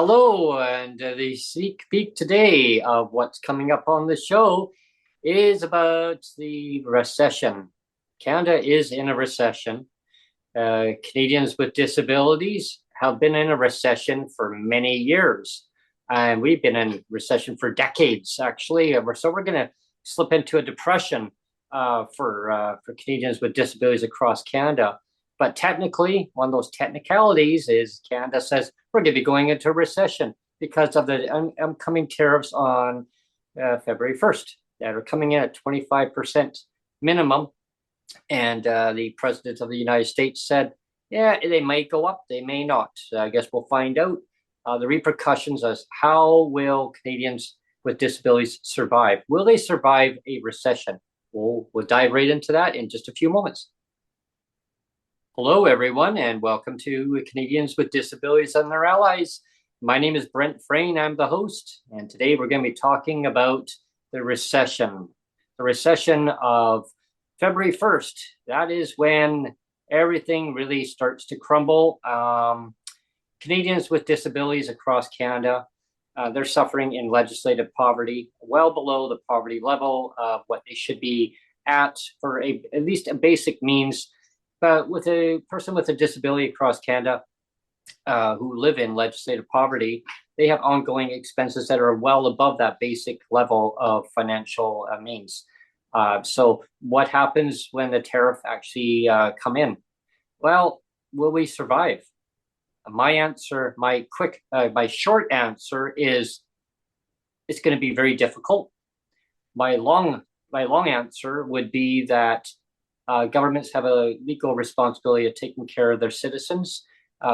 Hello, and the sneak peek today of what's coming up on the show is about the recession. Canada is in a recession. Canadians with disabilities have been in a recession for many years, and we've been in recession for decades, actually. So we're going to slip into a depression for Canadians with disabilities across Canada. But technically, one of those technicalities is Canada says we're going to be going into a recession because of the upcoming tariffs on February 1st that are coming in at 25% minimum. And the president of the United States said, yeah, they might go up, they may not. I guess we'll find out the repercussions as how will Canadians with disabilities survive? Will they survive a recession? We'll dive right into that in just a few moments. Hello, everyone, and welcome to Canadians with Disabilities and Their Allies. My name is Brent Frayne. I'm the host, and today we're going to be talking about the recession of February 1st. That is when everything really starts to crumble. Canadians with disabilities across Canada, they're suffering in legislative poverty, well below the poverty level of what they should be at for at least a basic means. But with a person with a disability across Canada who live in legislative poverty, they have ongoing expenses that are well above that basic level of financial means. So what happens when the tariff actually come in? Well, will we survive? My short answer is it's going to be very difficult. My long answer would be that governments have a legal responsibility of taking care of their citizens.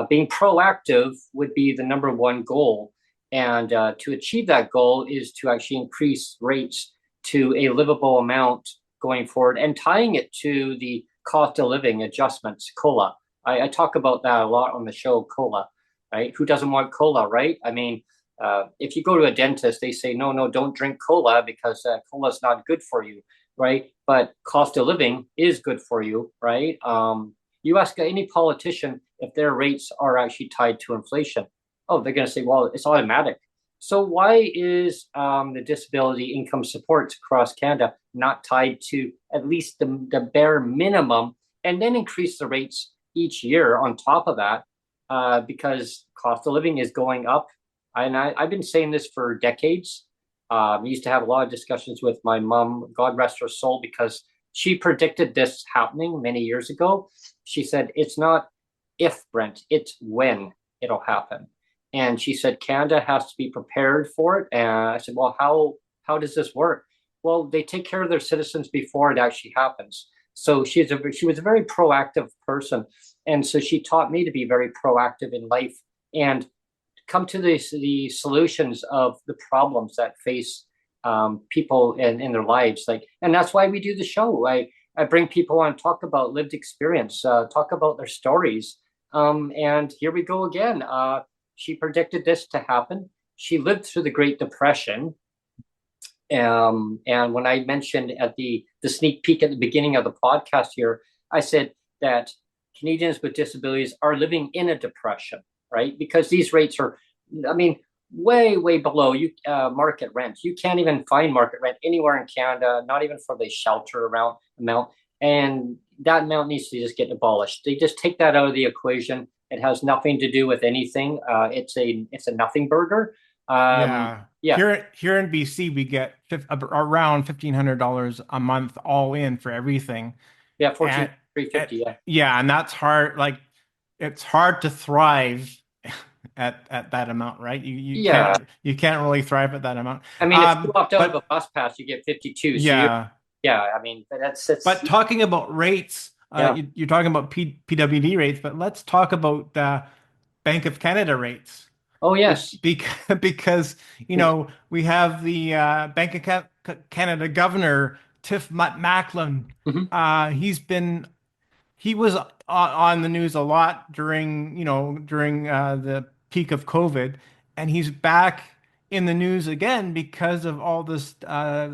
Being proactive would be the number one goal. And to achieve that goal is to actually increase rates to a livable amount going forward and tying it to the cost of living adjustments, COLA. I talk about that a lot on the show, COLA, right? Who doesn't want COLA, right? I mean, if you go to a dentist, they say, no, don't drink COLA because COLA is not good for you, right? But cost of living is good for you, right? You ask any politician if their rates are actually tied to inflation. Oh, they're going to say, well, it's automatic. So why is the disability income supports across Canada not tied to at least the bare minimum and then increase the rates each year on top of that? Because cost of living is going up. I've been saying this for decades. We used to have a lot of discussions with my mom, God rest her soul, because she predicted this happening many years ago. She said, it's not if, Brent, it's when it'll happen. And she said, Canada has to be prepared for it. And I said, well, how does this work? Well, they take care of their citizens before it actually happens. So she was a very proactive person. And so she taught me to be very proactive in life and come to the solutions of the problems that face people in their lives. And that's why we do the show. I bring people on, talk about lived experience, talk about their stories. And here we go again. She predicted this to happen. She lived through the Great Depression. And when I mentioned at the sneak peek at the beginning of the podcast here, I said that Canadians with disabilities are living in a depression, right? Because these rates are, I mean, way below market rent. You can't even find market rent anywhere in Canada, not even for the shelter amount. And that amount needs to just get abolished. They just take that out of the equation. It has nothing to do with anything. It's a nothing burger. Yeah. Yeah, Here in BC, we get around $1,500 a month all in for everything. yeah, 14, And, 350. Yeah, yeah, and that's hard. Like it's hard to thrive at that amount, right? yeah. You can't really thrive at that amount. I mean, if you opt out of a But bus pass, you get 52. So yeah, yeah. I mean, that's but talking about rates, yeah. you're talking about PWD rates, but let's talk about Bank of Canada rates. Oh yes. Because we have the Bank of Canada Governor Tiff Macklem. Mhm. He was on the news a lot during the peak of COVID, and he's back in the news again because of all this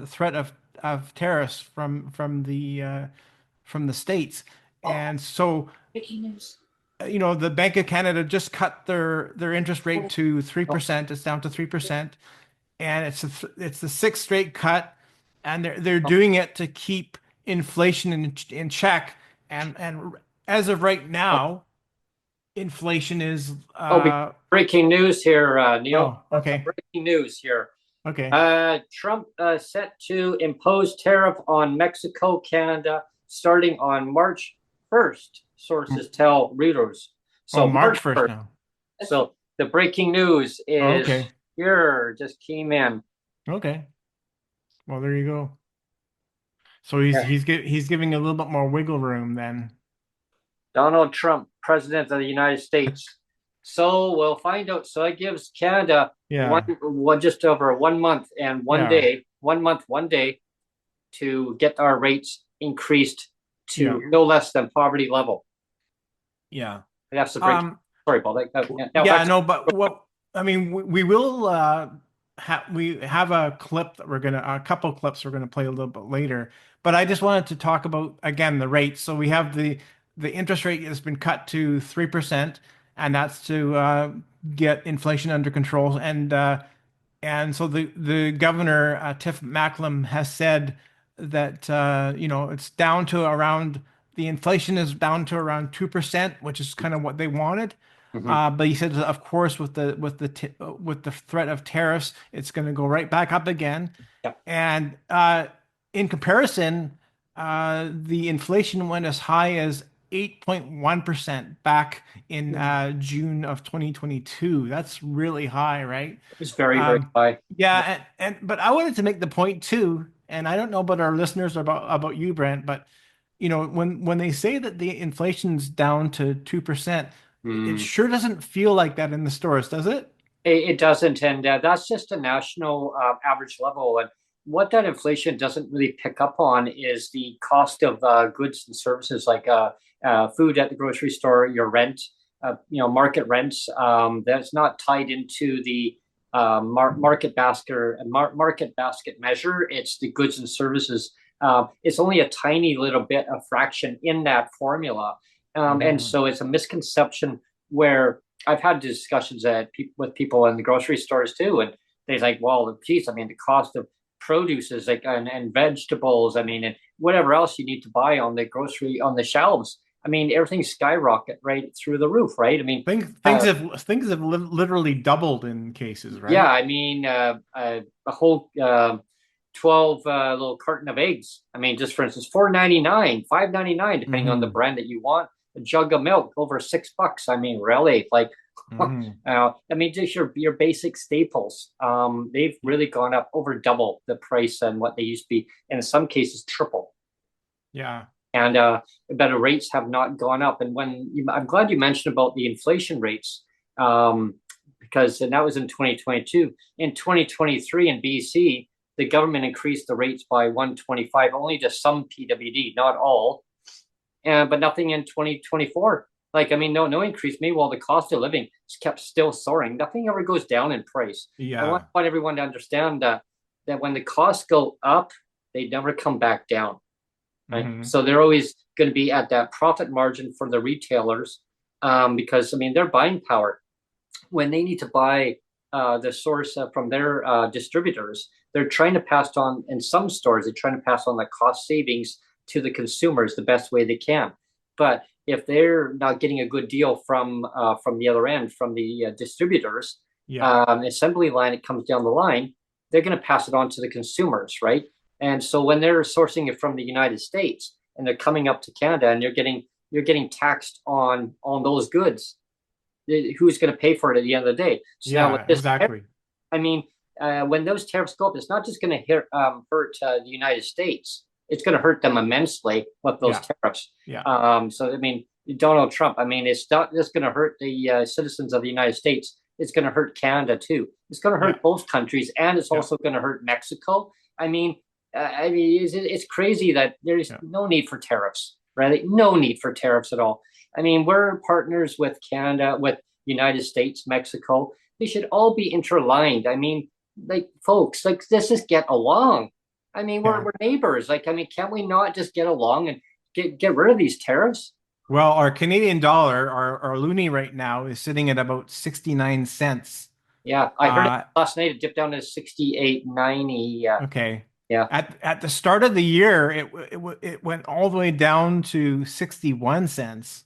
threat of tariffs from the states. Oh, And so breaking news. the Bank of Canada just cut their interest rate to 3%. It's down to 3%, and it's the sixth straight cut, and they're doing it to keep inflation in check. And as of right now, inflation is Oh, breaking news here, Neil. oh, okay. Breaking news here. Okay. Trump set to impose tariff on Mexico, Canada, starting on March 1st, sources tell Reuters. Oh, So March March 1st 1st. now. So the breaking news is Okay. here, just came in. Okay. Well, there you go. So Yeah. he's giving a little bit more wiggle room then. Donald Trump, President of the United States. So we'll find out. So it gives Canada Yeah. just over 1 month and one Yeah. day, 1 month, 1 day to get our rates increased Yeah. to no less than poverty level. Yeah. That's the break. Um, Sorry, Paul. Now yeah, back to no, but what I mean, we will we have a clip that a couple clips we're gonna play a little bit later. But I just wanted to talk about again the rates. So we have the interest rate has been cut to 3%, and that's to get inflation under control. And so the governor, Tiff Macklem, has said that it's down to around the inflation is down to around 2%, which is kind of what they wanted. Mhm. But he said, of course, with the threat of tariffs, it's going to go right back up again. Yeah. And in comparison, the inflation went as high as 8.1% back in June of 2022. That's really high, right? It's very, very Um, high. yeah, and but I wanted to make the point too, and I don't know about our listeners or about you, Brent, but when they say that the inflation's down to 2%, it Mm. sure doesn't feel like that in the stores, does it? It doesn't, and that's just a national average level. And what that inflation doesn't really pick up on is the cost of goods and services like food at the grocery store, your rent, market rents. That's not tied into the market basket measure. It's the goods and services. It's only a tiny little bit, a fraction in that formula, and Mhm. so it's a misconception where I've had discussions with people in the grocery stores too, and they're like, "Well, geez, I mean, the cost of produce is like, and vegetables, I mean, and whatever else you need to buy on the shelves. I mean, everything's skyrocket right through the roof, right? I mean, Things have literally doubled in cases, yeah, right? I mean, a whole 12 little carton of eggs. I mean, just for instance, 4.99, 5.99, depending on the Hmm. brand that you want. A jug of milk over $6. I mean, really, like, Hmm. I mean, just your basic staples. They've really gone up over double the price than what they used to be, and in some cases, triple. Yeah. And but the rates have not gone up. And I'm glad you mentioned about the inflation rates, because and that was in 2022. In 2023 in BC, the government increased the rates by 125, only to some PWD, not all, but nothing in 2024. Like, I mean, no increase. Meanwhile, the cost of living is kept still soaring. Nothing ever goes down in price. I Yeah. want everyone to understand that when the costs go up, they never come back down. Right? Hmm. So they're always going to be at that profit margin for the retailers, because I mean their buying power when they need to buy the source from their distributors, they're trying to pass on in some stores. They're trying to pass on the cost savings to the consumers the best way they can. But if they're not getting a good deal from the other end, from the distributors, Yeah. assembly line, it comes down the line, they're going to pass it on to the consumers, right? And so when they're sourcing it from the United States and they're coming up to Canada and you're getting taxed on those goods, who's going to pay for it at the end of the day? So now with Yeah, this, exactly. I mean, when those tariffs go up, it's not just going to hurt the United States. It's going to hurt them immensely with those Yeah. tariffs. Yeah. So I mean, Donald Trump. I mean, it's not just going to hurt the citizens of the United States. It's going to hurt Canada too. It's going to Yeah. hurt both countries, and it's Yeah. also going to hurt Mexico. I mean, it's crazy that there's Yeah. no need for tariffs, right? No need for tariffs at all. I mean, we're partners with Canada, with United States, Mexico. They should all be interlined. I mean, like folks, like let's just get along. I mean, we're Yeah. we're neighbors. Like, I mean, can't we not just get along and get rid of these tariffs? Well, our Canadian dollar, our loonie right now is sitting at about 69 cents. Yeah, I heard it Uh, last night. It dipped down to 68.90. Yeah, okay. yeah. At the start of the year, it went all the way down to 61 cents.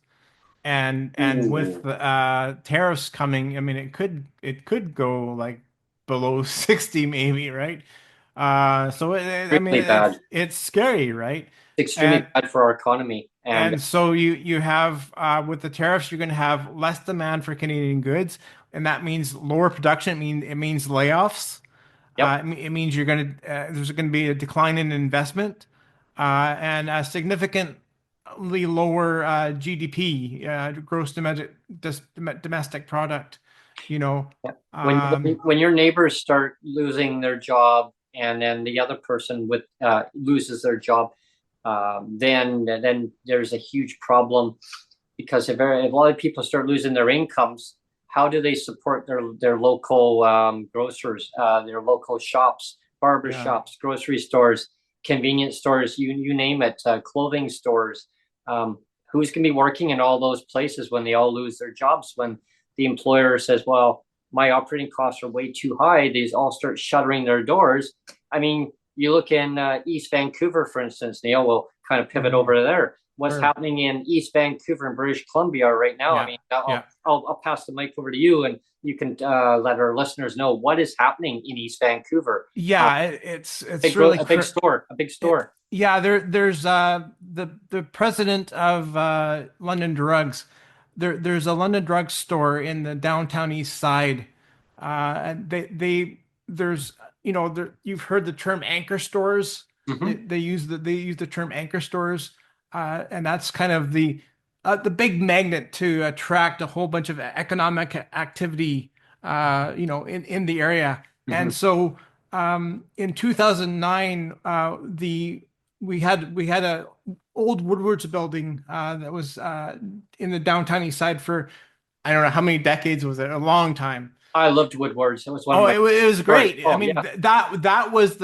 And with Ooh, tariffs coming, I mean, it could go like below 60 maybe, right? I mean, really bad. it's scary, right? Extremely And bad for our economy. And and so you have with the tariffs, you're going to have less demand for Canadian goods, and that means lower production. It means layoffs. yep, It means there's going to be a decline in investment, and a significantly lower GDP, domestic product. You know, yep. um, When your neighbors start losing their job, and then the other person with loses their job, then there's a huge problem because if a lot of people start losing their incomes, how do they support their local grocers, their local shops, barber yeah, shops, grocery stores, convenience stores, you name it, clothing stores? Um, who's going to be working in all those places when they all lose their jobs? When the employer says, "Well, my operating costs are way too high," these all start shuttering their doors. I mean, you look in East Vancouver, for instance, Neil. We'll kind of pivot hmm over there. What's sure, happening in East Vancouver and British Columbia right now? I yeah, mean, yeah. I'll pass the mic over to you, and you can let our listeners know what is happening in East Vancouver. Yeah, it's really A big store, a big store. yeah, there's the president of London Drugs. There's a London Drugs store in the downtown east side. And there's you've heard the term anchor stores. They, Hmm. they use the term anchor stores, and that's kind of the big magnet to attract a whole bunch of economic activity, in the area. Hmm. And so in 2009, we had a old Woodwards building that was in the downtown east side for I don't know how many decades was it? A long time. I loved Woodwards. It was one of Oh, my it was stores. great. I Oh mean, yeah, that was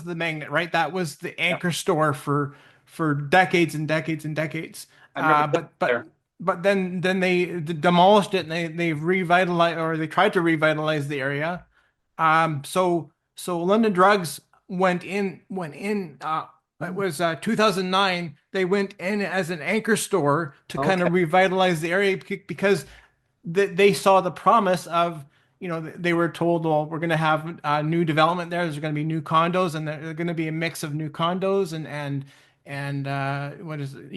the magnet, right? That was the yeah. anchor store for decades and decades and decades. I've never been But but there. but then they demolished it and they revitalized or they tried to revitalize the area. So London Drugs went in. It was 2009. They went in as an anchor store to kind Okay. of revitalize the area because they saw the promise of, they were told, well, we're going to have new development there. There's going to be new condos, and they're going to be a mix of new condos and what is it,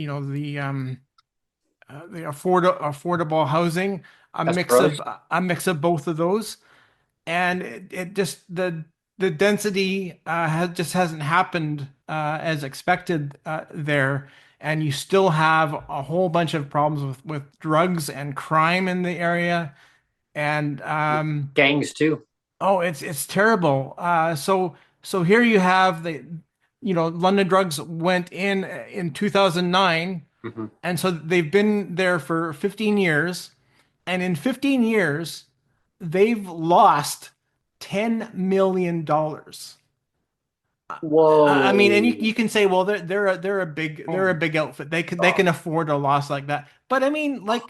the affordable housing, That's gross. a mix of both of those. And it just the density hasn't happened as expected there, and you still have a whole bunch of problems with drugs and crime in the area. And Gangs too. oh, it's terrible. So here you have London Drugs went in 2009, Hmm. and so they've been there for 15 years, and in 15 years they've lost $10 million. I mean, and you Whoa. can say, well, they're a Oh, big outfit. They can God. afford a loss like that. But I mean, like,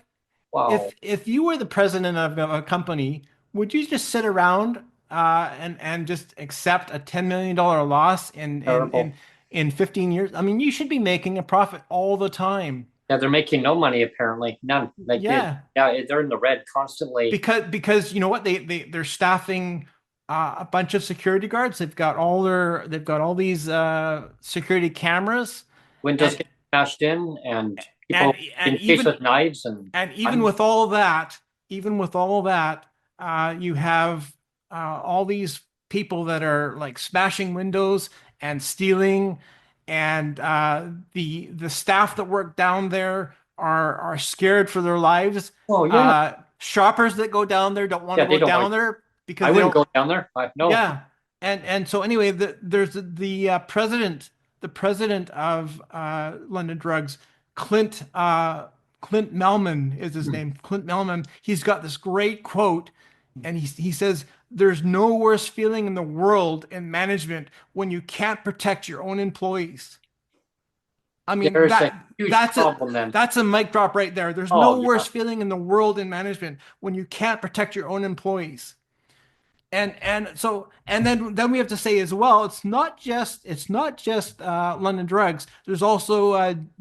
Wow. if you were the president of a company, would you just sit around and just accept a $10 million loss Terrible. in 15 years? I mean, you should be making a profit all the time. Yeah, they're making no money apparently. None. Like it, Yeah, yeah, they're in the red constantly. because you know what, they're staffing a bunch of security guards. They've got all these security cameras, Windows and get smashed in, and and people and being chased even with knives and And guns. even with all that, you have all these people that are like smashing windows and stealing, and the staff that work down there are scared for their lives. Oh yeah, Shoppers that go down there don't want yeah. to They go don't down like. there because I they wouldn't don't. go down there. I no. Yeah, and so anyway, there's the president of London Drugs, Clint Clint Melman is his name. Clint Melman. He's got this great quote, and he says, "There's no worse feeling in the world in management when you can't protect your own employees." I mean, There's a huge problem then. that's a mic drop right there. There's no Oh worse yeah. feeling in the world in management when you can't protect your own employees. And then we have to say as well, it's not just London Drugs. There's also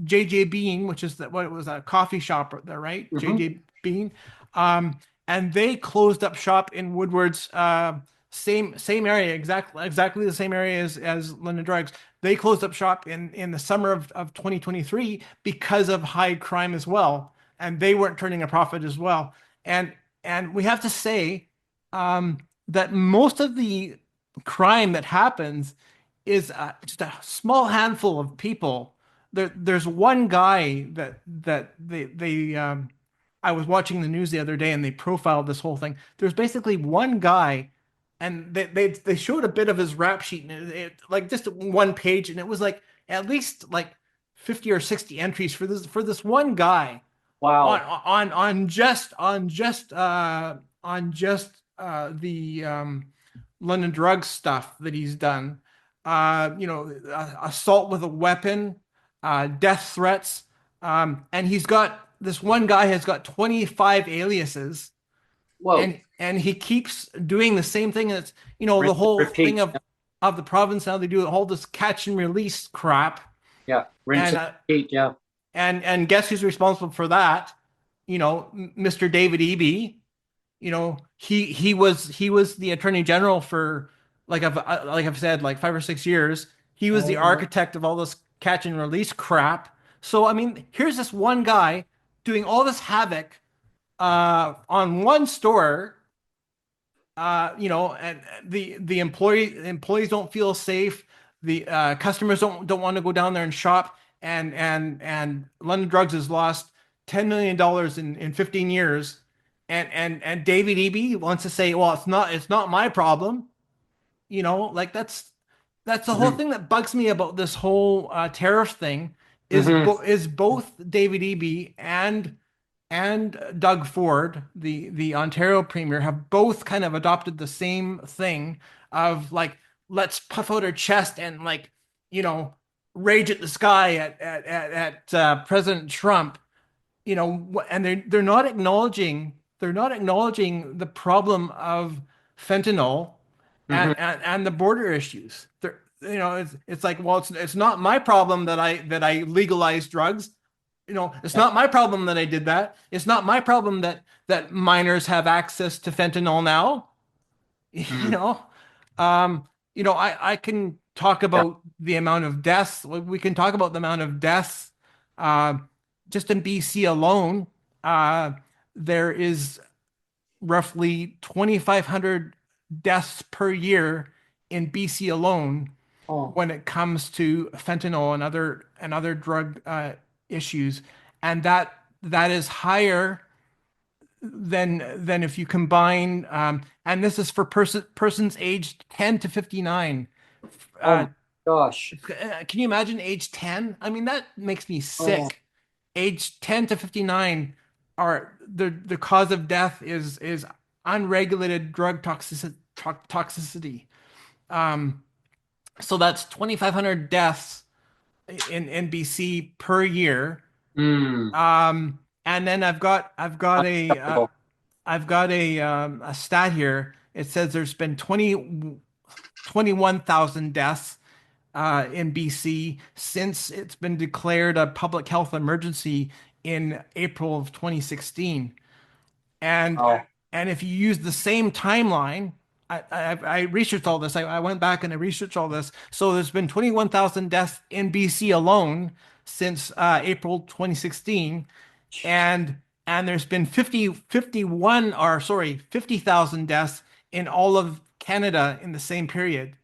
JJ Bean, which is what it was, a coffee shop there, right? Hmm. JJ Bean, um, and they closed up shop in Woodward's, same area, exactly the same area as London Drugs. They closed up shop in the summer of 2023 because of high crime as well, and they weren't turning a profit as well. And and we have to say. Um, that most of the crime that happens is just a small handful of people. There's one guy that I was watching the news the other day and they profiled this whole thing. There's basically one guy, and they showed a bit of his rap sheet, and like just one page, and it was like at least like 50 or 60 entries for this one guy on Wow. the London drug stuff that he's done. Assault with a weapon, death threats, and he's got this one guy has got 25 aliases, Whoa. and he keeps doing the same thing. And it's the Rinse and whole thing repeat. of the province now. They do all this catch and release crap, Yeah. Rinse and and repeat. Yeah. and guess who's responsible for that? Mr. David Eby. He was the attorney general for like I've said, like 5 or 6 years. He was the Oh yeah. architect of all this catch and release crap. So I mean, here's this one guy doing all this havoc on one store. And the employees don't feel safe. The customers don't want to go down there and shop. And London Drugs has lost $10 million in 15 years. And David Eby wants to say, well, it's not my problem. Like that's the whole Hmm. thing that bugs me about this whole tariff thing Hmm. is both David Eby and Doug Ford, the Ontario premier, have both kind of adopted the same thing of like, let's puff out our chest and like, you know, rage at the sky at President Trump. And they're not acknowledging the problem of fentanyl Hmm. and the border issues. It's like, well, it's not my problem that I legalized drugs. It's Yeah. not my problem that I did that. It's not my problem that minors have access to fentanyl now. You Mm. know, I can talk Yeah. about the amount of deaths. We can talk about the amount of deaths uh, just in BC alone. Uh, there is roughly 2,500 deaths per year in BC alone Oh. when it comes to fentanyl and other drug issues, and that is higher than if you combine. And this is for persons aged 10 to 59. Oh my Uh, gosh. can you imagine age 10? I mean, that makes me Oh. sick. Age 10 to 59 are the cause of death is unregulated drug toxicity. Um, so that's 2,500 deaths in BC per year. Mm. And then Unacceptable. I've got a stat here. It says there's been 21,000 deaths in BC since it's been declared a public health emergency in April of 2016. And Oh. and if you use the same timeline, I researched all this. I went back and I researched all this. So there's been 21,000 deaths in BC alone since April 2016, and there's been 50,000 deaths in all of Canada in the same period.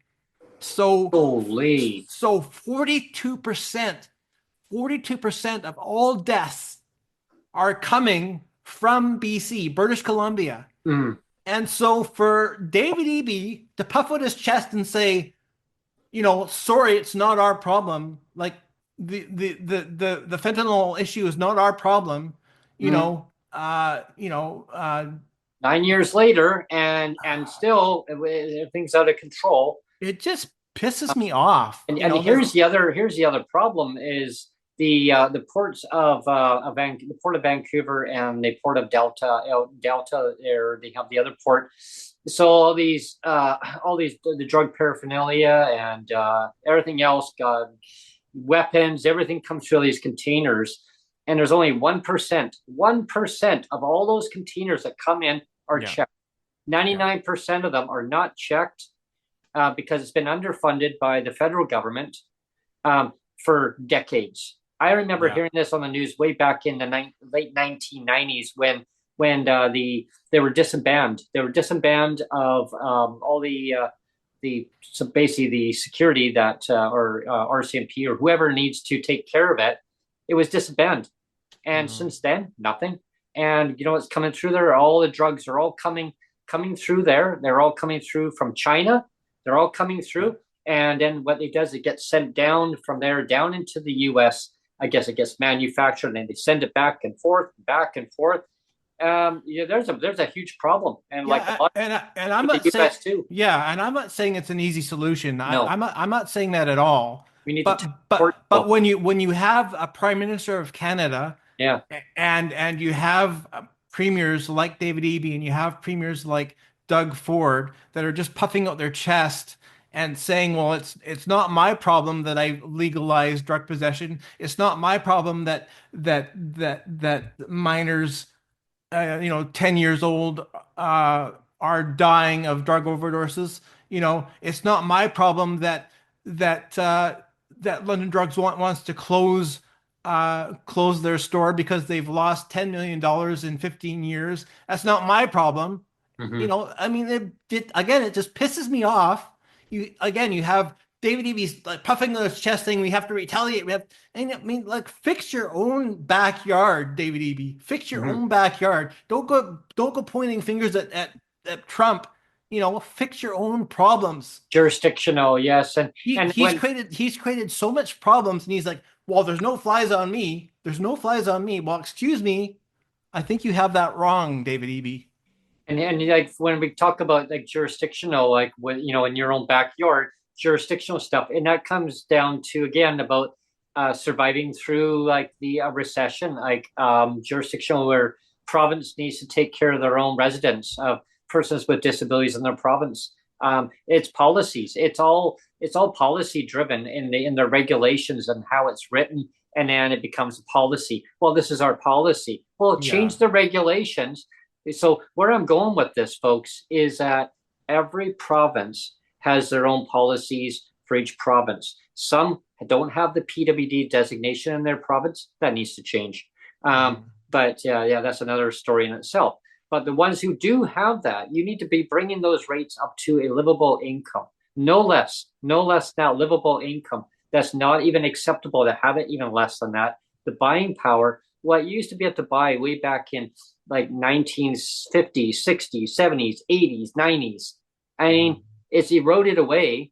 So Holy. so 42% of all deaths are coming from BC, British Columbia. Mm. And so for David Eby to puff out his chest and say, sorry, it's not our problem. Like the fentanyl issue is not our problem. You Mm. know, uh, you know, uh, 9 years later, and still things out of control. it just pisses me off. And This. here's the other problem is the ports of the port of Vancouver and the port of Delta, there they have the other port. So all these the drug paraphernalia and everything else, weapons, everything comes through these containers, and there's only 1% of all those containers that come in are Yeah. checked. 99% of them are not checked because it's been underfunded by the federal government for decades. I remember Yeah. hearing this on the news way back in the late 1990s when they were disbanded. They were disbanded of all so basically the security that or RCMP or whoever needs to take care of it. It was disbanded, and since then nothing. And you know what's coming through there? All the drugs are all coming through there. They're all coming through from China. They're all coming through. And then what it does, it gets sent down from there down into the US. I guess it gets manufactured and they send it back and forth, back and forth. Yeah, there's a huge problem, and like a Yeah, lot and I'm with not the saying, US too. yeah, and I'm not saying it's an easy solution. No, I'm not saying that at all. we need to But support people. when you have a prime minister of Canada Yeah. and you have premiers like David Eby and you have premiers like Doug Ford that are just puffing out their chest and saying, well, it's not my problem that I legalized drug possession. It's not my problem that minors 10 years old are dying of drug overdoses. It's not my problem that London Drugs wants to close their store because they've lost $10 million in 15 years. That's not my problem. Hmm. I mean, it just pisses me off. You have David Eby's like puffing on his chest saying we have to retaliate. And I mean, like, fix your own backyard, David Eby. Fix your Hmm. own backyard. Don't go pointing fingers at Trump. Fix your own problems. Jurisdictional, yes, He and he's when created he's created so much problems, and he's like, well, there's no flies on me. There's no flies on me. Well, excuse me. I think you have that wrong, David Eby. and like when we talk about like jurisdictional, like with in your own backyard, jurisdictional stuff, and that comes down to again about surviving through like the recession, like jurisdictional where province needs to take care of their own residents of persons with disabilities in their province. It's policies. It's all policy driven in the regulations and how it's written, and then it becomes a policy. Well, this is our policy. Well, Yeah. change the regulations. So where I'm going with this, folks, is that every province has their own policies for each province. Some don't have the PWD designation in their province. That needs to change. Mhm. But yeah, that's another story in itself. But the ones who do have that, you need to be bringing those rates up to a livable income, no less now livable income. That's not even acceptable to have it even less than that. The buying power, what you used to be able to buy way back in like 1950s, 60s, 70s, 80s, 90s. I Mhm. mean, it's eroded away.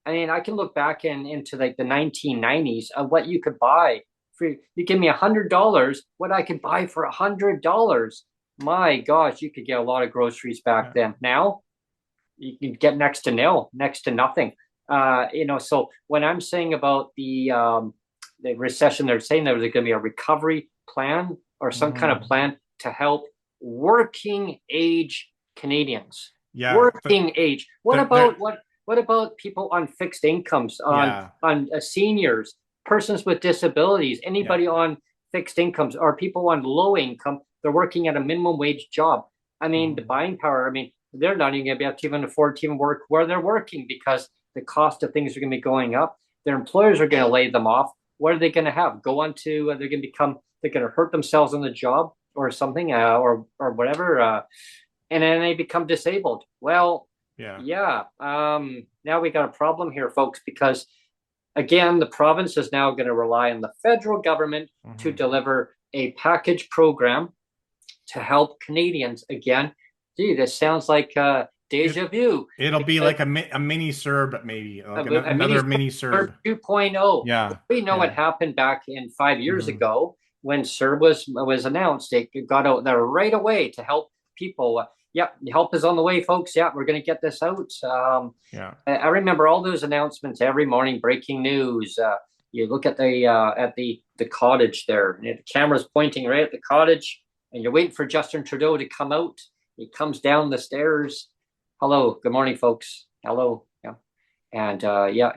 I mean, I can look back into like the 1990s of what you could buy for. You give me $100, what I could buy for $100. My gosh, you could get a lot of groceries back Yeah. then. Now you can get next to nil, next to nothing. So when I'm saying about the recession, they're saying there's going to be a recovery plan or some kind of Mhm. plan to help working age Canadians. Yeah. Working age. What There. about what about people on fixed incomes, on Yeah. seniors, persons with disabilities, Yeah. anybody on fixed incomes, or people on low income? They're working at a minimum wage job. I mean, the Mhm. buying power. I mean, they're not even going to be able to even afford to even work where they're working because the cost of things are going to be going up. Their employers are going to lay them off. What are they going to have? Go on to they're going to become they're going to hurt themselves on the job or something or whatever, and then they become disabled. Well, Yeah. yeah. Now we got a problem here, folks, because again, the province is now going to rely on the federal government to Mhm. deliver a package program to help Canadians again. Gee, this sounds like It deja vu it'll be because like a mini Serb, maybe like a mini another mini CERB Serb. 2.0. Yeah. We know what Yeah. happened back in 5 years Mhm. ago when CERB was announced. It got out there right away to help people. Yep, help is on the way, folks. Yeah, we're going to get this out. Yeah. I remember all those announcements every morning, breaking news. You look at the cottage there, and the camera's pointing right at the cottage, and you're waiting for Justin Trudeau to come out. He comes down the stairs. Hello, good morning, folks. Hello, yeah, and yeah,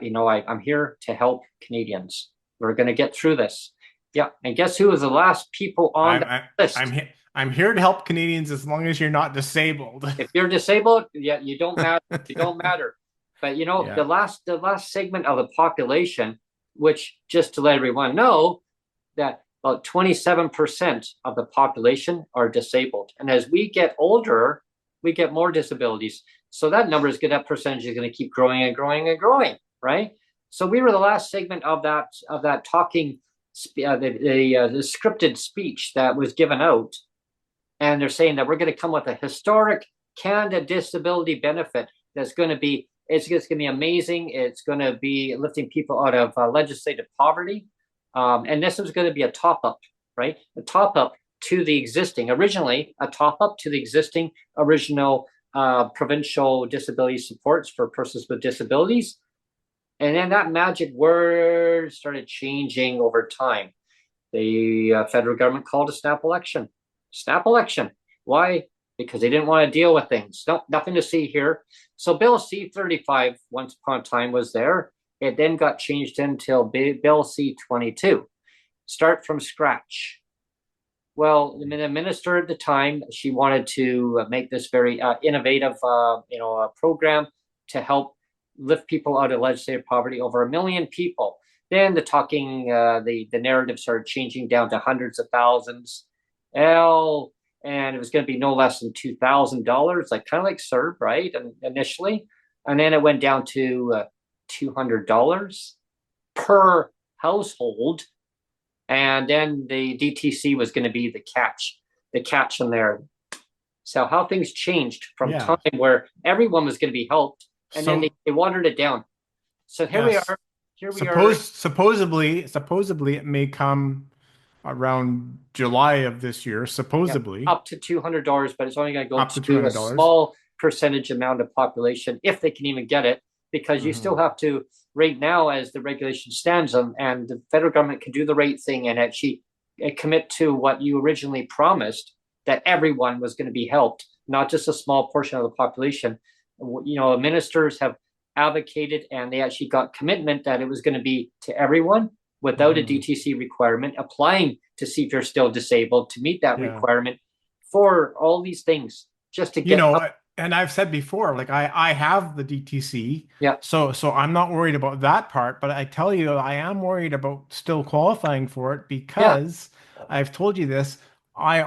I'm here to help Canadians. We're going to get through this. Yeah, and guess who was the last people on I'm the I, I'm list? he I'm here to help Canadians as long as you're not disabled. If you're disabled, yeah, you don't matter. You don't matter. But Yeah. the last segment of the population, which just to let everyone know that about 27% of the population are disabled. And as we get older, we get more disabilities. So that number is good. That percentage is going to keep growing and growing and growing, right? So we were the last segment of that talking, the scripted speech that was given out, and they're saying that we're going to come with a historic Canada disability benefit that's going to be it's going to be amazing. It's going to be lifting people out of legislative poverty, and this is going to be a top up, right? A top up to the existing, originally a top up to the existing original provincial disability supports for persons with disabilities. And then that magic word started changing over time. The federal government called a snap election. Snap election. Why? Because they didn't want to deal with things. No, nothing to see here. So Bill C-35, once upon a time, was there. It then got changed until Bill C-22. Start from scratch. Well, the minister at the time, she wanted to make this very innovative, program to help lift people out of legislative poverty. Over 1 million people. Then the narrative started changing down to hundreds of thousands. And it was going to be no less than $2,000, like kind of like CERB, right? And initially, and then it went down to $200 per household, and then the DTC was going to be the catch in there. So how things changed from Yeah. time where everyone was going to be helped, and then So they watered it down. So here we yes, are. Here we are. supposedly it may come around July of this year, Yeah, supposedly up to $200, but it's only going to go up to to a $200. small percentage amount of population if they can even get it, because you still Hmm. have to, right now, as the regulation stands, and the federal government can do the right thing and actually commit to what you originally promised, that everyone was going to be helped, not just a small portion of the population. Ministers have advocated and they actually got commitment that it was going to be to everyone without a Hmm. DTC requirement, applying to see if you're still disabled to meet that Yeah. requirement for all these things just to You get help. know, and I've said before, like I have the DTC, Yeah, so I'm not worried about that part, but I tell you, I am worried about still qualifying for it yeah, because I've told you this. I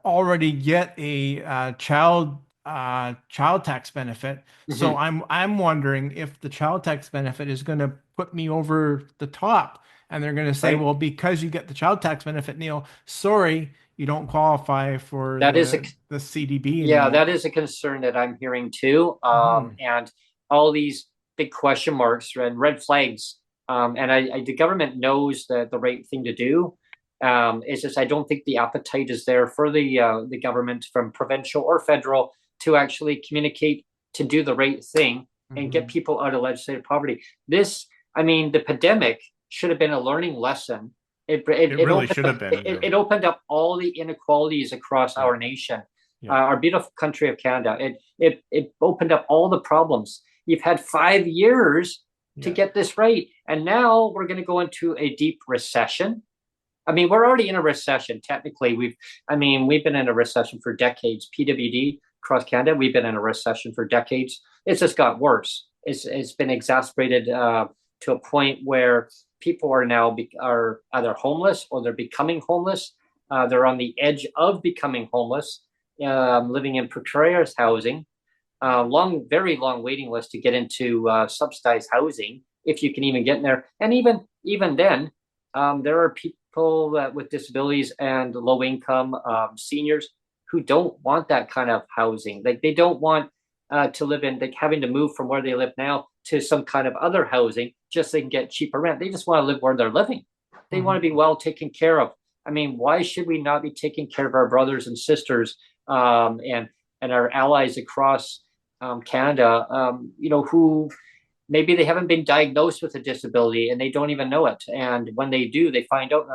already get a child tax benefit, so hmm, I'm wondering if the child tax benefit is going to put me over the top, and they're going to say, right. well, because you get the child tax benefit, Neil, sorry, you don't qualify for That is a the CDB Yeah, that anymore. is a concern that I'm hearing too. Hmm. And all these big question marks and red flags. And the government knows the right thing to do. It's just I don't think the appetite is there for the government from provincial or federal to actually communicate to do the right thing and get Hmm. people out of legislative poverty. The pandemic should have been a learning lesson. It really should have been. It opened up all the inequalities across Yeah. our nation, Yeah. our beautiful country of Canada. It opened up all the problems. You've had 5 years to Yeah. get this right, and now we're going to go into a deep recession. We're already in a recession. Technically, we've been in a recession for decades. PWD across Canada, we've been in a recession for decades. It's just got worse. It's been exacerbated to a point where people are either homeless or they're becoming homeless. They're on the edge of becoming homeless, living in precarious housing, very long waiting list to get into subsidized housing if you can even get in there. And even then, there are people with disabilities and low income seniors who don't want that kind of housing. Like they don't want to live in like having to move from where they live now to some kind of other housing just so they can get cheaper rent. They just want to live where they're living. They want to be Hmm. well taken care of. Why should we not be taking care of our brothers and sisters and our allies across Canada? Who maybe they haven't been diagnosed with a disability and they don't even know it. And when they do, they find out,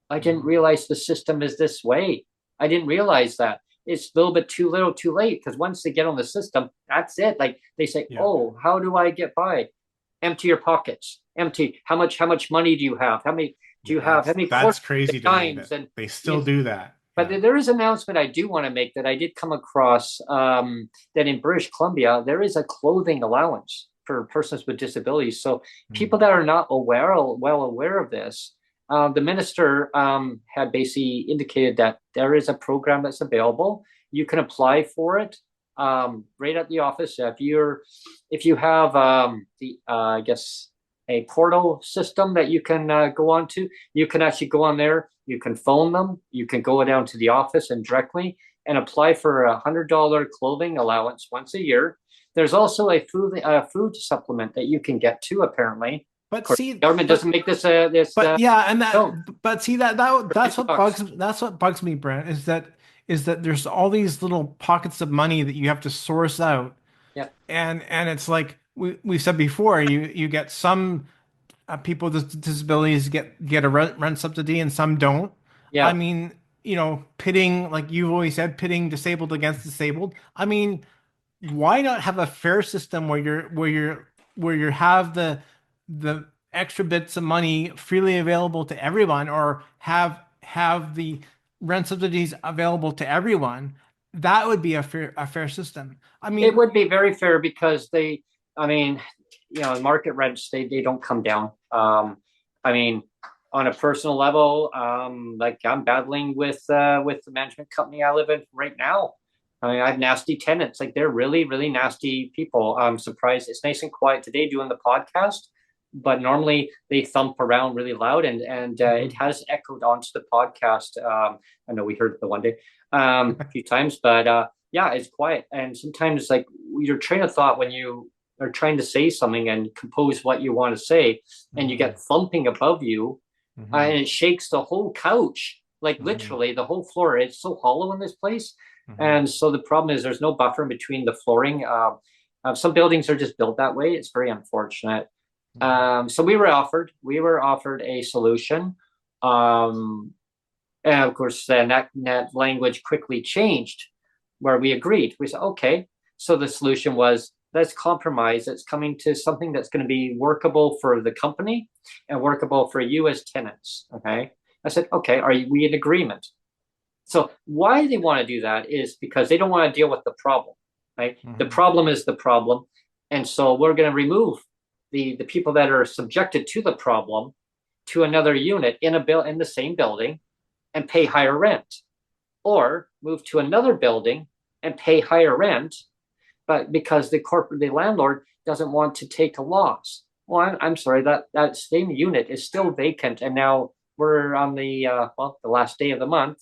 I didn't realize the system is this way. I didn't realize that. It's a little bit too little too late, because once they get on the system, that's it. Like they say, Yeah. oh, how do I get by? Empty your pockets. Empty. How much money do you have? How many do you Yeah, have? How many that's quarters, crazy to me dimes? that And they still you, do that. but Yeah. there is an announcement I do want to make, that I did come across, that in British Columbia, there is a clothing allowance for persons with disabilities. So people Mm. that are not well aware of this, the minister had basically indicated that there is a program that's available. You can apply for it right at the office. If you have I guess a portal system that you can go on to, you can actually go on there. You can phone them. You can go down to the office and directly and apply for $100 clothing allowance once a year. There's also a food supplement that you can get too, apparently. Of But course, see, the government doesn't make this but yeah, and no, but see that for that's 50 what bucks. bugs me, Brent, is that there's all these little pockets of money that you have to source out, Yeah, and it's like we said before, you get some people with disabilities get a rent subsidy and some don't. I yeah. mean, pitting, like you've always said, pitting disabled against disabled. I mean, why not have a fair system where you have the extra bits of money freely available to everyone, or have the rent subsidies available to everyone? That would be a fair system. I It mean, would be very fair, because I mean, market rents, they don't come down. I mean, on a personal level, like I'm battling with the management company I live in right now. I mean, I have nasty tenants. Like they're really, really nasty people. I'm surprised it's nice and quiet today doing the podcast, but normally they thump around really loud, and it mhm. has echoed onto the podcast. I know we heard it the one day a few times, but yeah, it's quiet. And sometimes, like, your train of thought when you are trying to say something and compose what you want to say, and you Mhm. get thumping above you, and Mhm. it shakes the whole couch, like Mhm. literally the whole floor. It's so hollow in this place. Mhm. And so the problem is there's no buffer in between the flooring. Some buildings are just built that way. It's very unfortunate. Mhm. So we were offered a solution. Um, and of course, then that language quickly changed, where we agreed. We said, okay. So the solution was, let's compromise. It's coming to something that's going to be workable for the company and workable for you as tenants. Okay. I said, okay, are we in agreement? So why they want to do that is because they don't want to deal with the problem, right? The Mhm. problem is the problem. And so we're going to remove the people that are subjected to the problem to another unit in the same building and pay higher rent, or move to another building and pay higher rent, but because the landlord doesn't want to take a loss. Well, I'm sorry, that same unit is still vacant, and now we're on the last day of the month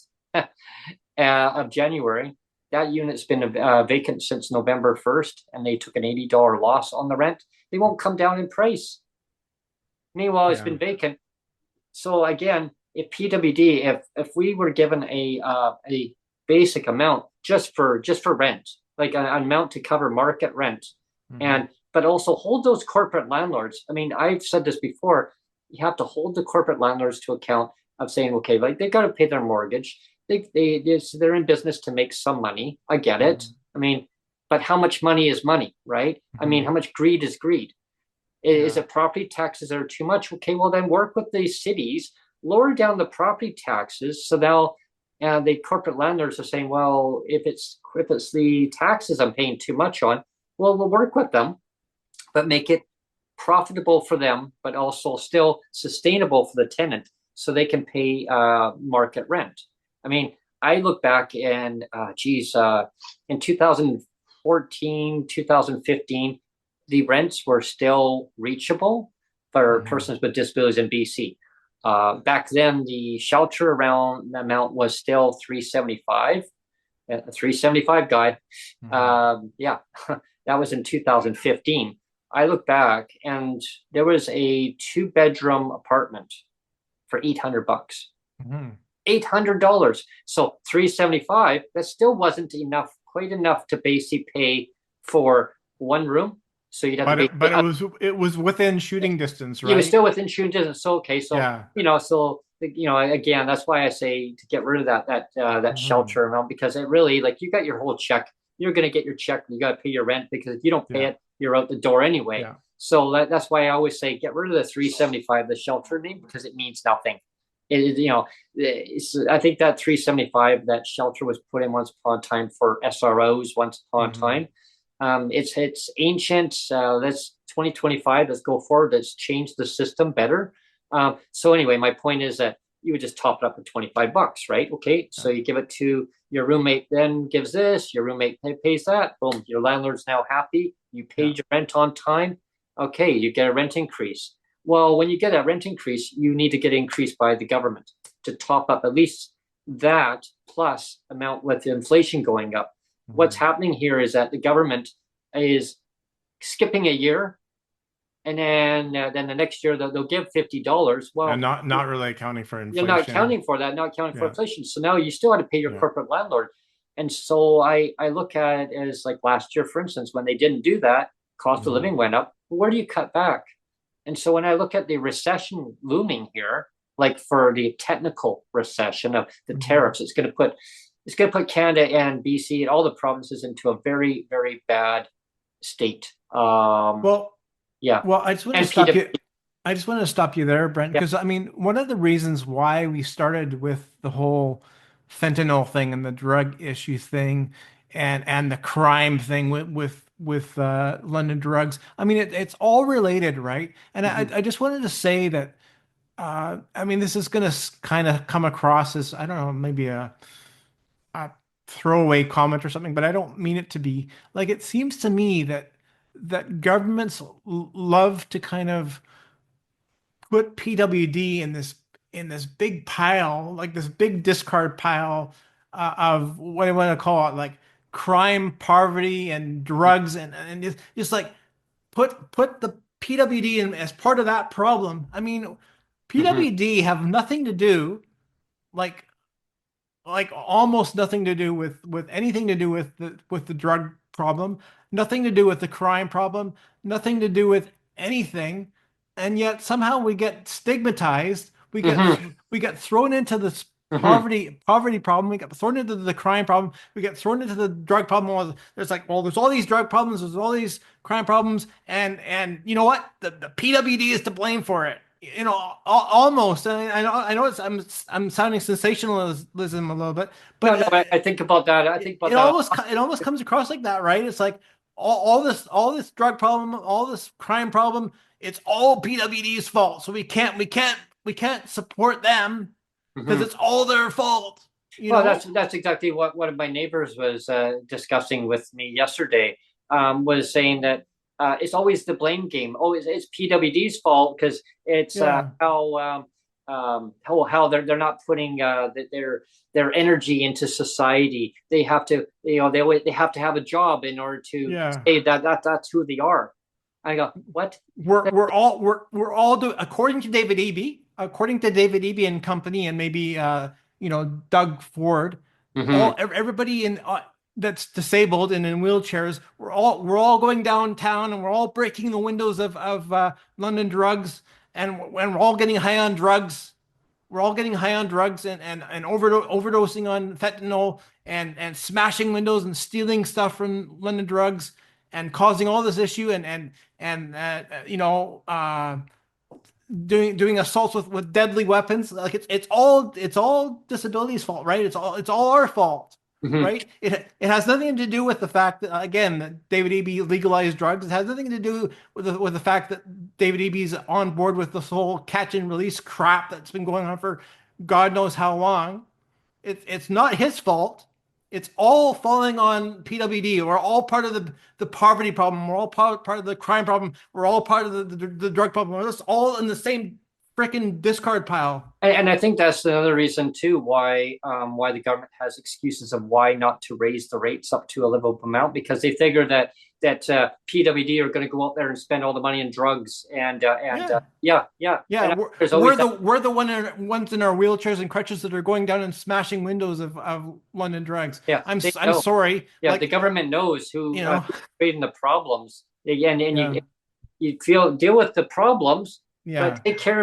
of January. That unit's been vacant since November 1st, and they took an $80 loss on the rent. They won't come down in price. Meanwhile, it's Yeah. been vacant. So again, if PWD, if we were given a basic amount just for rent, like an amount to cover market rent, Mhm. and but also hold those corporate landlords. I mean, I've said this before. You have to hold the corporate landlords to account of saying, okay, like they got to pay their mortgage. They're in business to make some money. I get it. Mhm. I mean, but how much money is money, right? I mean, Mhm. how much greed is greed? Is Yeah. it property taxes that are too much? Okay, well then work with these cities, lower down the property taxes. So now the corporate landlords are saying, well, if it's the taxes I'm paying too much on, well, we'll work with them, but make it profitable for them, but also still sustainable for the tenant, so they can pay market rent. I mean, I look back and in 2014, 2015, the rents were still reachable for Mhm. persons with disabilities in BC. Back then, the shelter around amount was still 375, a 375 guide. Mhm. Yeah, that was in 2015. I look back and there was a two-bedroom apartment for $800. Mhm. $800. So 375, that still wasn't enough, quite enough to basically pay for one room. So you'd have to But be. it was within shooting distance, You were right? still within shooting distance. So okay, so Yeah. so again, that's why I say to get rid of that Hmm. shelter amount, because it really, like, you got your whole check. You're going to get your check. You got to pay your rent, because if you don't pay Yeah. it, you're out the door anyway. Yeah. So that's why I always say get rid of the 375, the shelter name, because it means nothing. I think that 375, that shelter was put in once upon a time for SROs once upon a Hmm. time. It's ancient. That's 2025. Let's go forward. Let's change the system better. So anyway, my point is that you would just top it up at $25, right? Okay, so Yeah. you give it to your roommate, then gives this. Your roommate pays that. Boom, your landlord's now happy. You Yeah. paid your rent on time. Okay, you get a rent increase. Well, when you get a rent increase, you need to get increased by the government to top up at least that plus amount with the inflation going up. What's Hmm. happening here is that the government is skipping a year, and then the next year they'll give $50. And Well, not really accounting for you're not inflation. accounting for that, not accounting for Yeah. inflation. So now you still have to pay your Yeah. corporate landlord. And so I look at it as, like, last year, for instance, when they didn't do that, cost of Hmm. living went up. Where do you cut back? And so when I look at the recession looming here, like for the technical recession of the Hmm. tariffs, it's going to put Canada and BC and all the provinces into a very, very bad state. Well, Yeah, well, I just want to and stop PW. you. I just want to stop you there, Brent, Yeah. because I mean, one of the reasons why we started with the whole fentanyl thing and the drug issue thing and the crime thing with London drugs. I mean, it's all related, right? And Mhm. I just wanted to say that I mean, this is going to kind of come across as, I don't know, maybe a throwaway comment or something, but I don't mean it to be. Like, it seems to me that governments love to kind of put PWD in this big pile, like this big discard pile of what do I want to call it, like crime, poverty, and drugs, and just like put the PWD in as part of that problem. I mean, Mhm. PWD have nothing to do, like almost nothing to do with anything to do with the drug problem, nothing to do with the crime problem, nothing to do with anything, and yet somehow we get stigmatized. Mhm. We get thrown into this Mhm. poverty problem. We get thrown into the crime problem. We get thrown into the drug problem. Well, there's like, well, there's all these drug problems. There's all these crime problems, and you know what? The PWD is to blame for it. You know, almost. I know I'm sounding sensationalism a little bit, No, but no, I think about that. I think about that. it almost comes across like that, right? It's like all this drug problem, all this crime problem, it's all PWD's fault. So we can't support them because Mhm. it's all their fault, you Well, know? that's exactly what one of my neighbors was discussing with me yesterday. Was saying that it's always the blame game. Oh, it's PWD's fault because it's Yeah. how they're not putting their energy into society. They have to, they have to have a job in order to Yeah. say that's who they are. I go, what? We're all do according to David Eby and company, and maybe you know, Doug Ford, Mm-hmm. everybody in that's disabled and in wheelchairs, we're all going downtown and we're all breaking the windows of London drugs, and we're all getting high on drugs. We're all getting high on drugs and overdosing on fentanyl and smashing windows and stealing stuff from London drugs and causing all this issue and you know, doing assaults with deadly weapons. Like it's all disabilities fault, right? It's all our fault, Mm-hmm. right? It has nothing to do with the fact that, again, that David Eby legalized drugs. It has nothing to do with the fact that David Eby's on board with this whole catch and release crap that's been going on for God knows how long. It's not his fault. It's all falling on PWD. We're all part of the poverty problem. We're all part of the crime problem. We're all part of the drug problem. We're just all in the same freaking discard pile. And I think that's another reason too why the government has excuses of why not to raise the rates up to a livable amount, because they figure that PWD are going to go out there and spend all the money in drugs and Yeah. yeah, Yeah, and there's always that. we're the ones in our wheelchairs and crutches that are going down and smashing windows of London drugs. Yeah, they I'm know. sorry, Yeah, the like, government knows you know, who's creating the problems. and Yeah. you deal with the problems, but Yeah. take care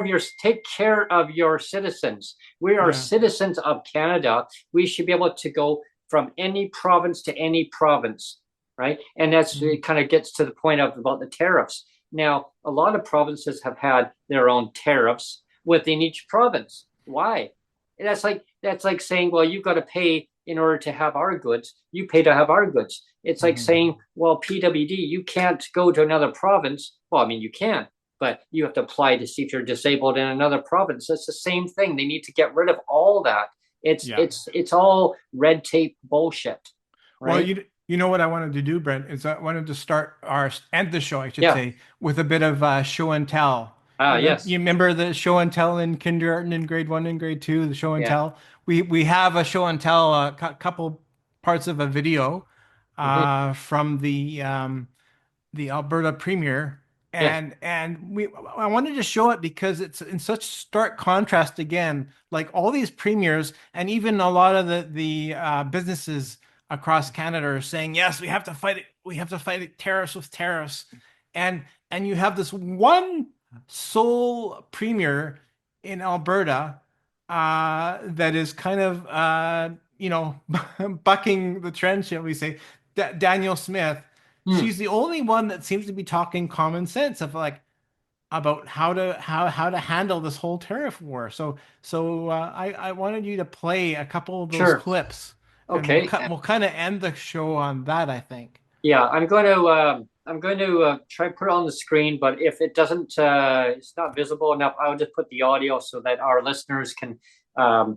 of your citizens. We are Yeah. citizens of Canada. We should be able to go from any province to any province, right? And that's Mhm. it. Kind of gets to the point of about the tariffs. Now, a lot of provinces have had their own tariffs within each province. Why? That's like saying, well, you've got to pay in order to have our goods. You pay to have our goods. It's like Mhm. saying, well, PWD, you can't go to another province. Well, I mean, you can, but you have to apply to see if you're disabled in another province. It's the same thing. They need to get rid of all that. It's Yeah. it's it's all red tape bullshit, Well, right? you know what I wanted to do, Brent, is I wanted to start our end the show, I should Yeah. say, with a bit of show and tell. Ah, You yes. remember the show and tell in kindergarten, in grade one and grade two, the show and Yeah. tell. We have a show and tell, a couple parts of a video Hmm. from the Alberta Premier, Yes. and we I wanted to show it because it's in such stark contrast again. Like all these premiers and even a lot of the businesses across Canada are saying, yes, we have to fight it. We have to fight it, tariffs with tariffs, and you have this one sole premier in Alberta that is kind of bucking the trend, shall we say? Daniel Smith, Hmm. she's the only one that seems to be talking common sense of like about how to handle this whole tariff war. So I wanted you to play a couple of those Sure. clips, and Okay. we'll kind of end the show on that, I think. Yeah, I'm going to try and put it on the screen, but if it doesn't it's not visible enough, I'll just put the audio so that our listeners can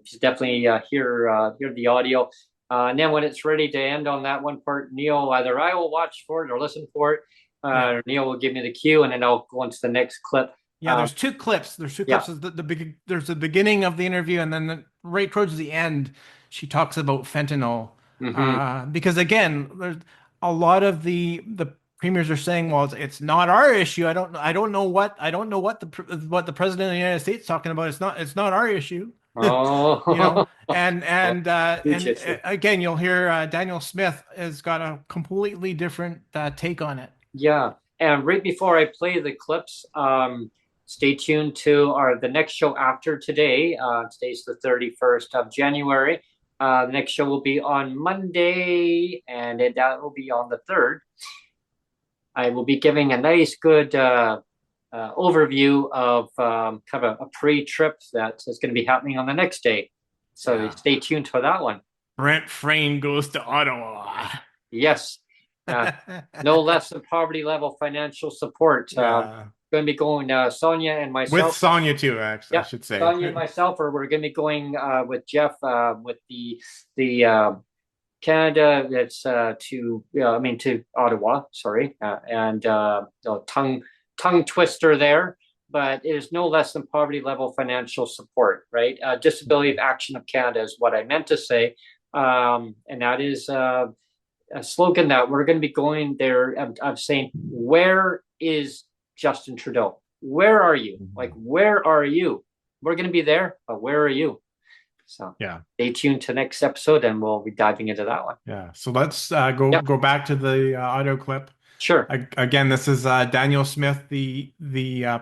just definitely hear the audio. And then when it's ready to end on that one part, Neil, either I will watch for it or listen for it. Yeah. Or Neil will give me the cue, and then I'll go on to the next clip. Yeah, Um, there's two clips. There's two yeah. clips. There's the beginning of the interview, and then right towards the end, she talks about fentanyl. Hmm. Because again, there's a lot of the premiers are saying, well, it's not our issue. I don't know what the president of the United States is talking about. It's not our issue. You know, Oh, and well, and uh, huge and issue. again, you'll hear Daniel Smith has got a completely different take on it. Yeah. And right before I play the clips, stay tuned to the next show after today. Today's the 31st of January. The next show will be on Monday, and that will be on the 3rd. I will be giving a nice, good overview of kind of a pre-trip that is going to be happening on the next day. So Yeah. stay tuned for that one. Brent Frayne goes to Ottawa. Yes. Uh, no less than poverty level financial support. Yeah. Going to be going, Sonia and With myself. Sonia too, actually, I Yeah, should say. Sonia and myself, or we're going to be going with Jeff with the Canada. That's I mean to Ottawa. Sorry, and the tongue twister there. But it is no less than poverty level financial support, right? Disability Action of Canada is what I meant to say, and that is a slogan that we're going to be going there. I'm saying, where is Justin Trudeau? Where are you? Like, where are you? We're going to be there, but where are you? So Yeah. stay tuned to next episode, and we'll be diving into that one. Yeah. So let's go back to the audio clip. Sure. Again, this is Daniel Smith, the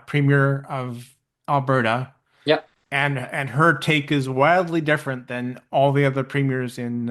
premier of Alberta, Yep. and her take is wildly different than all the other premiers in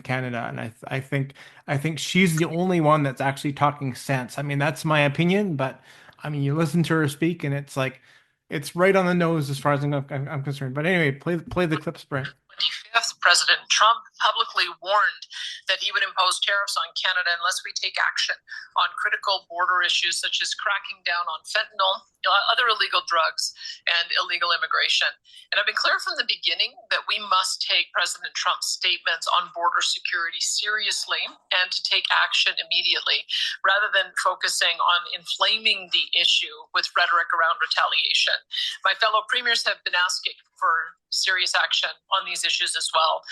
Canada. And I think she's the only one that's actually talking sense. I mean, that's my opinion, but I mean, you listen to her speak, and it's like it's right on the nose as far as I'm concerned. But anyway, play the clip, Brent. 25th, President Trump publicly warned that he would impose tariffs on Canada unless we take action on critical border issues such as cracking down on fentanyl, other illegal drugs, and illegal immigration. And I've been clear from the beginning that we must take President Trump's statements on border security seriously and to take action immediately, rather than focusing on inflaming the issue with rhetoric around retaliation. My fellow premiers have been asking for serious action on these issues as well.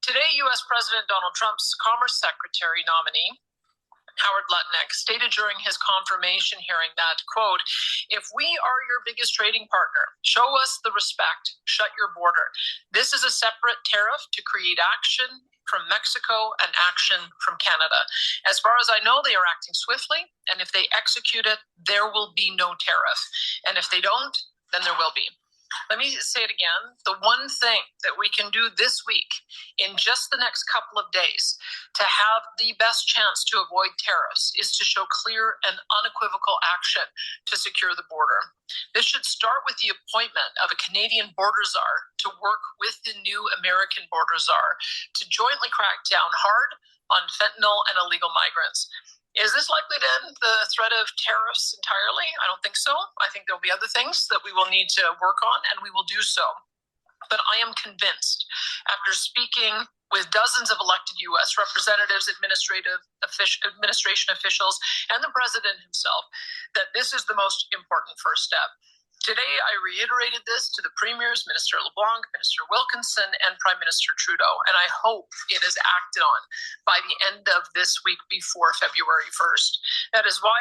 Today, U.S. President Donald Trump's Commerce Secretary nominee, Howard Lutnick, stated during his confirmation hearing that, quote, if we are your biggest trading partner, show us the respect, shut your border. This is a separate tariff to create action from Mexico and action from Canada. As far as I know, they are acting swiftly, and if they execute it, there will be no tariff. And if they don't, then there will be. Let me say it again. The one thing that we can do this week, in just the next couple of days, to have the best chance to avoid tariffs is to show clear and unequivocal action to secure the border. This should start with the appointment of a Canadian border czar to work with the new American border czar to jointly crack down hard on fentanyl and illegal migrants. Is this likely to end the threat of tariffs entirely? I don't think so. I think there'll be other things that we will need to work on, and we will do so. But I am convinced, after speaking with dozens of elected U.S. representatives, administration officials, and the president himself, that this is the most important first step. Today, I reiterated this to the premiers, Minister LeBlanc, Minister Wilkinson, and Prime Minister Trudeau, and I hope it is acted on by the end of this week before February 1st. That is why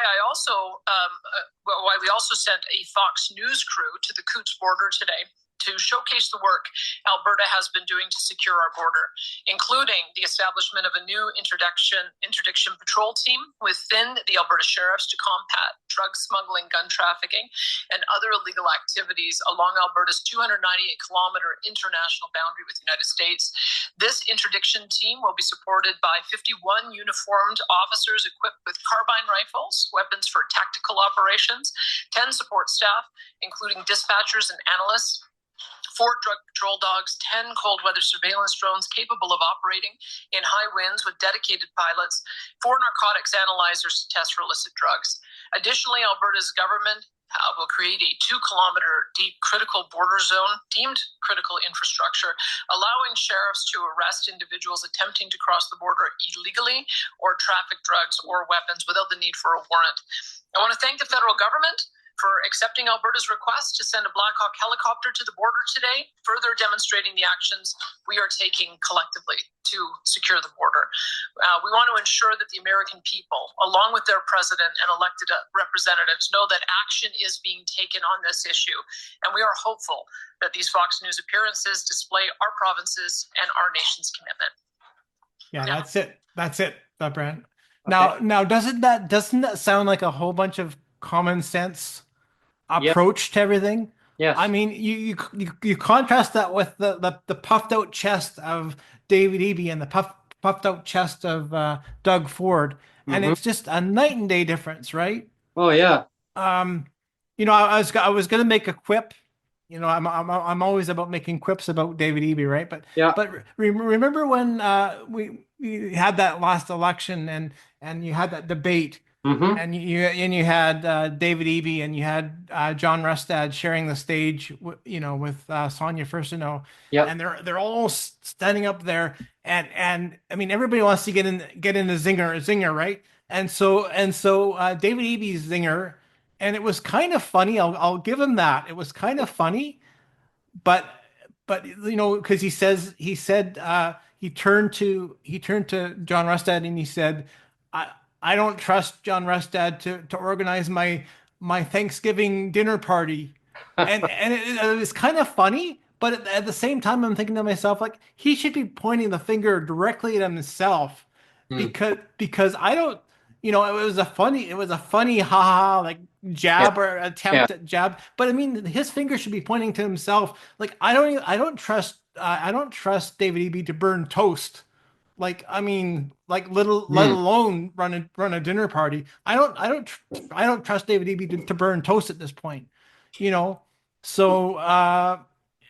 why we also sent a Fox News crew to the Coots border today to showcase the work Alberta has been doing to secure our border, including the establishment of a new interdiction patrol team within the Alberta Sheriffs to combat drug smuggling, gun trafficking, and other illegal activities along Alberta's 298-kilometer international boundary with the United States. This interdiction team will be supported by 51 uniformed officers equipped with carbine rifles, weapons for tactical operations, 10 support staff, including dispatchers and analysts, 4 drug patrol dogs, 10 cold weather surveillance drones capable of operating in high winds with dedicated pilots, 4 narcotics analyzers to test for illicit drugs. Additionally, Alberta's government will create a 2-kilometer deep critical border zone deemed critical infrastructure, allowing sheriffs to arrest individuals attempting to cross the border illegally or traffic drugs or weapons without the need for a warrant. I want to thank the federal government for accepting Alberta's request to send a Black Hawk helicopter to the border today, further demonstrating the actions we are taking collectively to secure the border. We want to ensure that the American people, along with their president and elected representatives, know that action is being taken on this issue. And we are hopeful that these Fox News appearances display our province's and our nation's commitment. Yeah, that's it, Brent. Okay. Now, doesn't that sound like a whole bunch of common sense approach to everything? Yes. I mean, you contrast that with the puffed out chest of David Eby and the puffed out chest of Doug Ford, and it's just a night and day difference, right? Oh yeah. I was gonna make a quip. I'm always about making quips about David Eby, right? But yeah. But remember when we had that last election and you had that debate. And you had David Eby and you had John Rustad sharing the stage, with Sonia Furstenau, and they're all standing up there, and I mean everybody wants to get in the zinger, right? And so David Eby's zinger, and it was kind of funny. I'll give him that. It was kind of funny, but because he said he turned to John Rustad and he said, I don't trust John Rustad to organize my Thanksgiving dinner party, and it was kind of funny. But at the same time, I'm thinking to myself, like, he should be pointing the finger directly at himself, because I don't, it was a funny ha like jab or attempt at jab. But I mean, his finger should be pointing to himself. Like, I don't trust David Eby to burn toast. Like, I mean, like let alone run a dinner party. I don't trust David Eby to burn toast at this point, So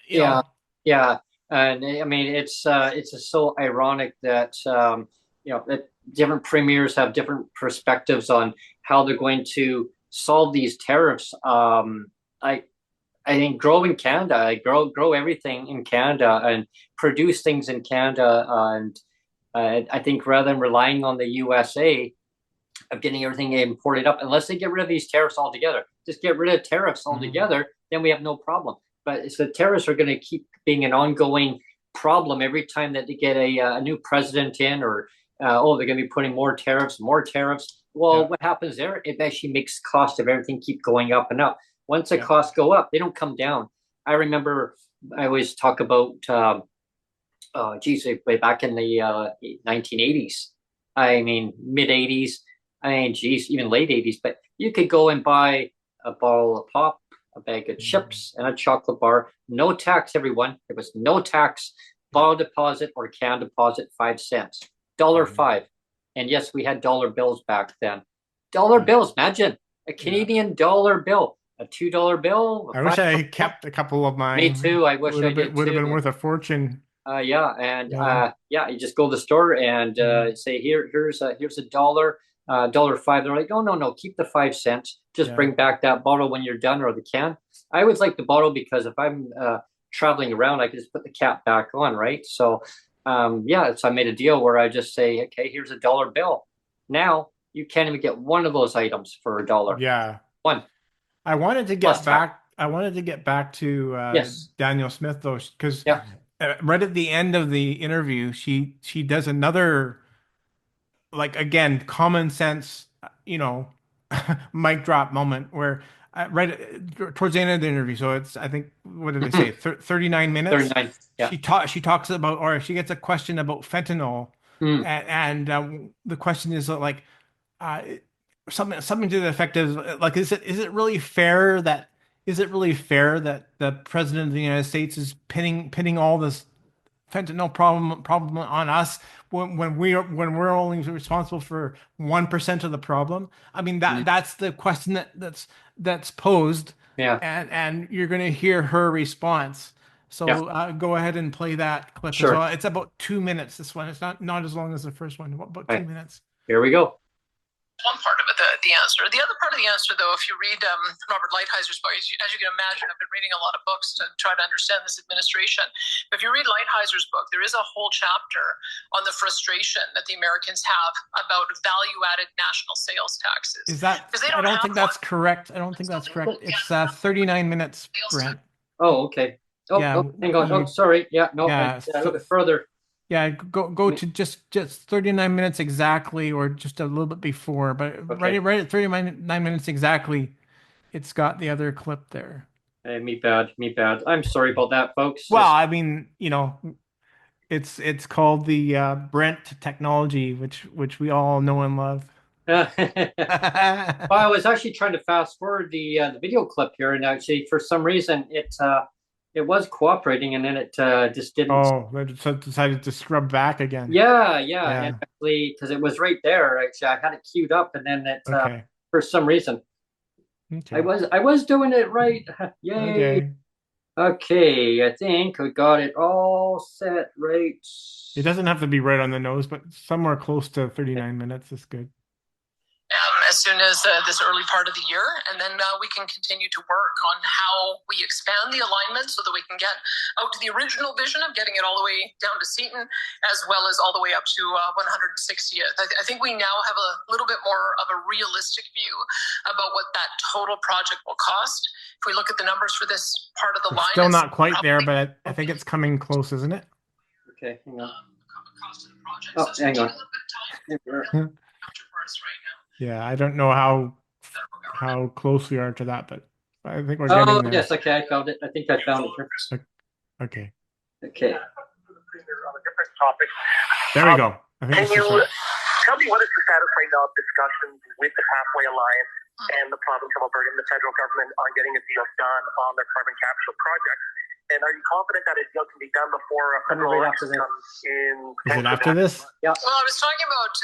yeah. And I mean, it's so ironic that that different premiers have different perspectives on how they're going to solve these tariffs. I think grow in Canada, grow everything in Canada, and produce things in Canada, and I think rather than relying on the USA of getting everything imported up, unless they get rid of these tariffs altogether, just get rid of tariffs altogether, then we have no problem. But the tariffs are going to keep being an ongoing problem every time that they get a new president in, or they're going to be putting more tariffs. Well, what happens there? It actually makes cost of everything keep going up and up. Once the costs go up, they don't come down. I remember I always talk about oh geez, way back in the 1980s. I mean, mid 80s. I mean, geez, even late 80s. But you could go and buy a bottle of pop, a bag of chips, and a chocolate bar. No tax, everyone. There was no tax. Bottle deposit or can deposit, 5 cents, $1.05. And yes, we had dollar bills back then. Dollar bills. Imagine a Canadian dollar bill, a $2 bill. I wish I kept a couple of mine. Me too. I wish I did would have too. been worth a fortune. Yeah, and you just go to the store and say here's a dollar, $1.05. They're like, no, keep the 5 cents. Just bring back that bottle when you're done, or the can. I always like the bottle because if I'm traveling around, I can just put the cap back on, right? So so I made a deal where I just say, okay, here's a dollar bill. Now you can't even get one of those items for $1. Yeah, one. I wanted to get back. I wanted to get back to Daniel Smith though, because right at the end of the interview, she does another, like, again, common sense, mic drop moment where right towards the end of the interview. So it's, I think, what did they say? 39 minutes. 39. Yeah. She talks about, or she gets a question about fentanyl, and the question is like something to the effect of like, is it really fair that the president of the United States is pinning all this fentanyl problem on us when we're only responsible for 1% of the problem? I mean, that's the question that's posed. Yeah. And you're going to hear her response. So go ahead and play that clip. Sure. As well. It's about 2 minutes. This one, it's not as long as the first one. About 2 minutes. Here we go. One part of it, the answer. The other part of the answer, though, if you read Robert Lighthizer book, as you can imagine, I've been reading a lot of books to try to understand this administration. But if you read Lighthizer's book, there is a whole chapter on the frustration that the Americans have about value-added national sales taxes. Is that? I don't think that's correct. I don't think that's correct. It's 39 minutes, Brent. Oh, okay. Oh, hang on. Oh, sorry. Yeah, no. Yeah, a little bit further. Yeah, go to just 39 minutes exactly, or just a little bit before, but right at 39 minutes exactly, it's got the other clip there. Hey, me bad. I'm sorry about that, folks. Well, I mean, it's called the Brent technology, which we all know and love. Well, I was actually trying to fast forward the video clip here, and actually, for some reason, it was cooperating, and then it just didn't. Oh, it decided to scrub back again. Yeah. And actually, because it was right there. Actually, I had it queued up, and then it for some reason, I was doing it right. Yay! Okay, I think we got it all set right. It doesn't have to be right on the nose, but somewhere close to 39 minutes is good. As soon as this early part of the year, and then we can continue to work on how we expand the alignment so that we can get out to the original vision of getting it all the way down to Seaton, as well as all the way up to 160th. I think we now have a little bit more of a realistic view about what that total project will cost. If we look at the numbers for this part of the line, still not quite there, but I think it's coming close, isn't it? Okay, hang on. Cost of the project. Oh, so hang on. Yeah, I don't know how close we are to that, but I think we're getting there. Yes, okay, I found it. I think I found it here. Okay. Okay. On a different topic. There we go. Can you tell me what is the status right now of discussions with the Pathway Alliance and the province of Alberta and the federal government on getting a deal done on their carbon capture project? And are you confident that a deal can be done before a federal election comes in? Is it after this? Yeah. Well, I was talking about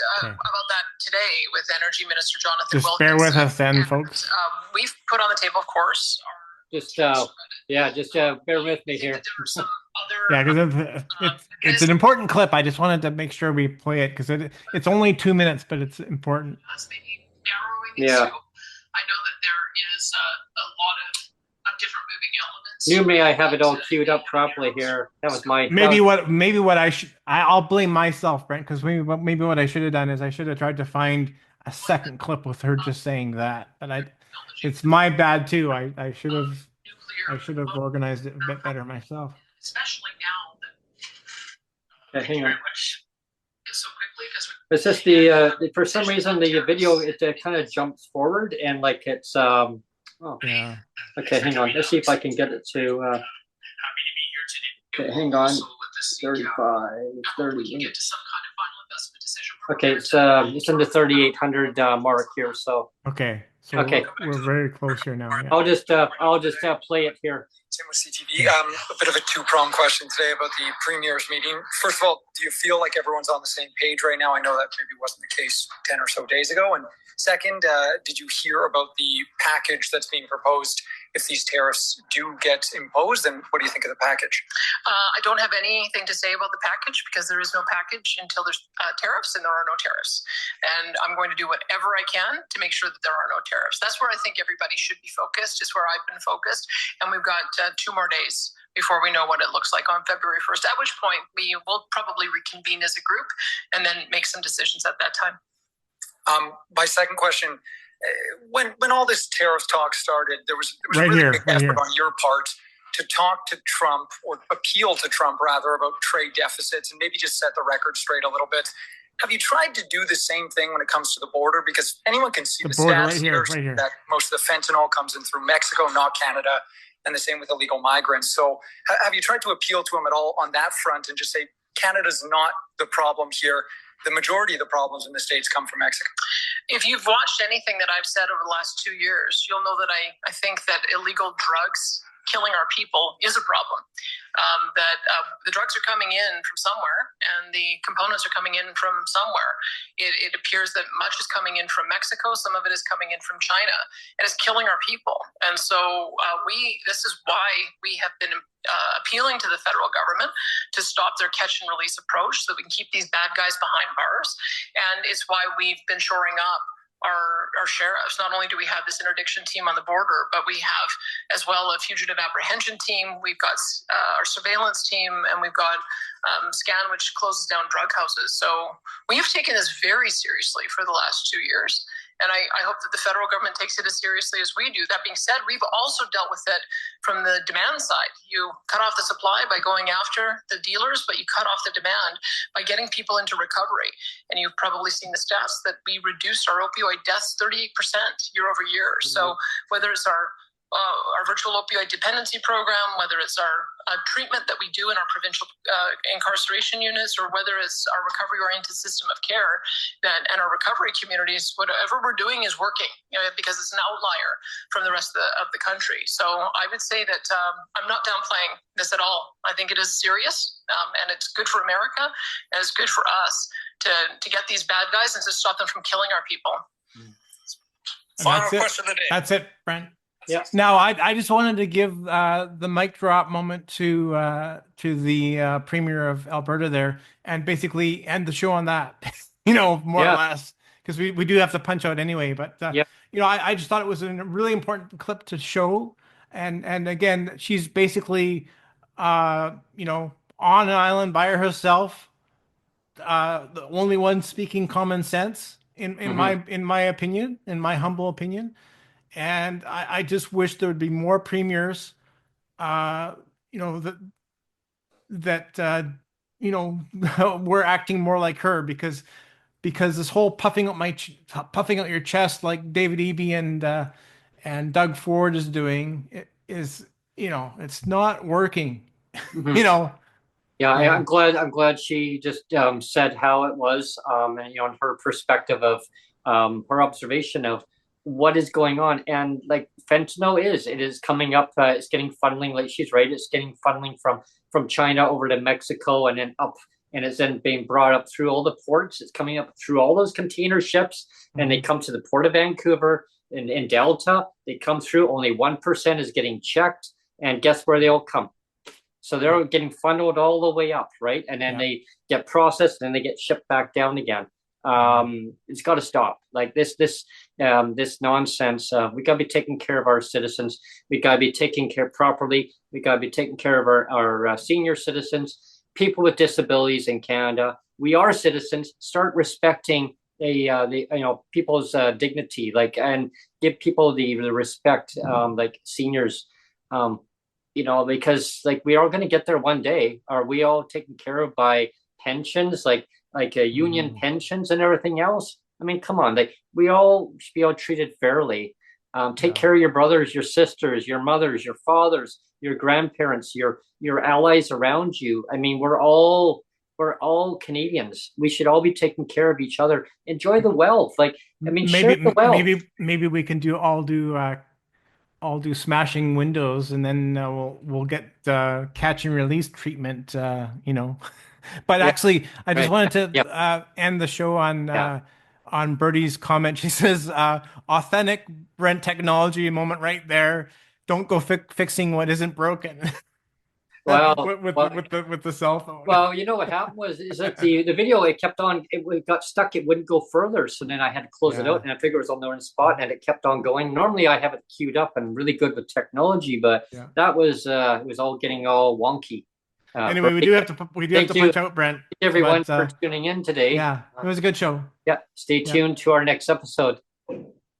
that today with Energy Minister Jonathan Just Wilkinson. bear with us then, folks. We've put on the table, of course. Just bear with me here. Yeah, because it's an important clip. I just wanted to make sure we play it because it's only 2 minutes, but it's important. Yeah. I know that there is a lot of different moving elements. You may I have it all queued up properly here. That was my maybe what I should. I'll blame myself, Brent, because maybe what I should have done is I should have tried to find a second clip with her just saying that. But it's my bad too. I should have organized it a bit better myself. Especially now that hang on. So quickly it's just the for some reason the video it kind of jumps forward and like it's yeah. Okay, hang on. Let's see if I can get it to. Happy to be here today. Okay, hang on. Also with to seek out. 35, We can get to some kind of final investment decision. Okay, it's in the 3,800 mark here. So Okay. So Okay. we're very close here now. Yeah. I'll just play it here. Tim with CTV. A bit of a two-pronged question today about the Premier's meeting. First of all, do you feel like everyone's on the same page right now? I know that maybe wasn't the case 10 or so days ago. And second, did you hear about the package that's being proposed if these tariffs do get imposed? And what do you think of the package? I don't have anything to say about the package because there is no package until there's tariffs, and there are no tariffs. And I'm going to do whatever I can to make sure that there are no tariffs. That's where I think everybody should be focused. It's where I've been focused. And we've got 2 more days before we know what it looks like on February 1st, at which point we will probably reconvene as a group and then make some decisions at that time. My second question, when all this tariff talk started, there was Right really here, big right effort here. on your part to talk to Trump, or appeal to Trump rather, about trade deficits and maybe just set the record straight a little bit. Have you tried to do the same thing when it comes to the border? Because anyone can see the border stats right here, here that most of the fentanyl comes in through Mexico, not Canada, and the same with illegal migrants. So have you tried to appeal to him at all on that front and just say Canada's not the problem here? The majority of the problems in the States come from Mexico. If you've watched anything that I've said over the last 2 years, you'll know that I think that illegal drugs killing our people is a problem. The drugs are coming in from somewhere, and the components are coming in from somewhere. It appears that much is coming in from Mexico. Some of it is coming in from China, and it's killing our people. And so this is why we have been appealing to the federal government to stop their catch and release approach so that we can keep these bad guys behind bars. And it's why we've been shoring up our sheriffs. Not only do we have this interdiction team on the border, but we have as well a fugitive apprehension team. We've got our surveillance team, and we've got SCAN, which closes down drug houses. So we have taken this very seriously for the last 2 years. And I hope that the federal government takes it as seriously as we do. That being said, we've also dealt with it from the demand side. You cut off the supply by going after the dealers, but you cut off the demand by getting people into recovery. And you've probably seen the stats that we reduced our opioid deaths 38% year over year. Mm-hmm. So whether it's our virtual opioid dependency program, whether it's our treatment that we do in our provincial incarceration units, or whether it's our recovery-oriented system of care and our recovery communities, whatever we're doing is working, because it's an outlier from the rest of the country. So I would say that I'm not downplaying this at all. I think it is serious, and it's good for America, and it's good for us to get these bad guys and to stop them from killing our people. Final question of the day. That's it, Brent. Yeah. Now, I just wanted to give the mic drop moment to the Premier of Alberta there, and basically end the show on that, more or less, because we do have to punch out anyway. But I just thought it was a really important clip to show, and again, she's basically on an island by herself, the only one speaking common sense in my opinion, in my humble opinion. And I just wish there would be more premiers, that we're acting more like her, because this whole puffing out your chest like David Eby and Doug Ford is doing is it's not working. Mm-hmm. I'm glad she just said how it was, and her perspective of her observation of what is going on. And like fentanyl it is coming up, it's getting funneling, like she's right, it's getting funneling from China over to Mexico, and then up, and it's then being brought up through all the ports. It's coming up through all those container ships, and they come to the Port of Vancouver in Delta. They come through, only 1% is getting checked, and guess where they all come? So they're getting funneled all the way up, right? And then they get processed, and then they get shipped back down again. It's got to stop. Like this nonsense. We got to be taking care of our citizens. We got to be taking care properly. We got to be taking care of our senior citizens, people with disabilities in Canada. We are citizens. Start respecting people's dignity, and give people the respect, like seniors. Because we are going to get there one day. Are we all taken care of by pensions, like union pensions and everything else? I mean, come on, we all should be all treated fairly. Take care of your brothers, your sisters, your mothers, your fathers, your grandparents, your allies around you. I mean, we're all Canadians. We should all be taking care of each other. Enjoy the wealth. Like, I mean, share the wealth. Maybe we can all do smashing windows, and then we'll get catch and release treatment. But Yeah, actually, I just right. wanted to Yep. end the show on Birdie's comment. She says, "Authentic Brent technology moment right there. Don't go fixing what isn't broken." Well, with the cell phone. well, you know what happened is that the video, it kept on, it got stuck, it wouldn't go further. So then I had to close it out, and I figured it was on the wrong spot, and it kept on going. Normally I have it queued up and really good with technology, but that was it was all getting all wonky. Anyway, we do have to punch out, Brent. Thank you, everyone, for tuning in today. Yeah, it was a good show. Yeah, stay tuned to our next episode.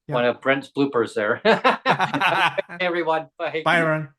One of Brent's bloopers there. Hey, everyone. Bye. Bye, everyone.